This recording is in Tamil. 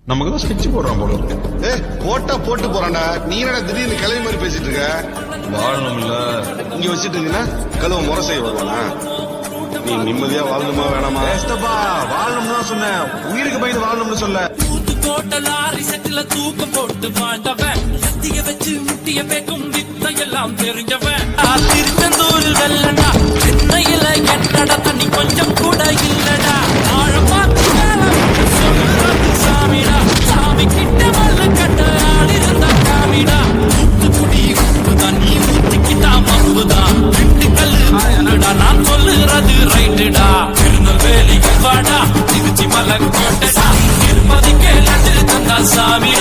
நமக்கு தான் ஸ்கெட்ச் போடுறான் போல இருக்கு. போட்டா போட்டு போறான்டா. நீ என்ன திடீர்னு கிளவி மாதிரி பேசிட்டு இருக்க? வாழணும் இல்ல இங்க வச்சுட்டு இருந்தீங்கன்னா கழுவ முறை செய்ய வருவானா? நீ நிம்மதியா வாழணுமா வேணாமா? வாழணும்னு தான் சொன்னேன், உயிருக்கு பயந்து வாழணும்னு சொல்ல. தூத்து லாரி செட்டில தூக்க போட்டு வாழ்ந்தவன், சத்திய வச்சு முட்டிய பேக்கும் வித்தையெல்லாம் தெரிஞ்சவன். திருச்செந்தூரில் வெள்ளடா, சென்னையில என்னடா தண்ணி கொஞ்சம் கூட இல்லடா. ஆழம் பார்த்து சொல்றது சாமிடா, சாமி கிட்ட மல்லு கட்ட ஆடிருந்த காமிடா. தூத்துக்குடி உப்பு தண்ணி ஊத்திக்கிட்டா மம்புதான், ரெண்டு கல்லு நான் சொல்லுறது ரைட்டுடா. திருநெல்வேலி வாடா, திருச்சி மலை கோட்டடா, திருப்பதிக்கே லட்டு தந்தா சாமி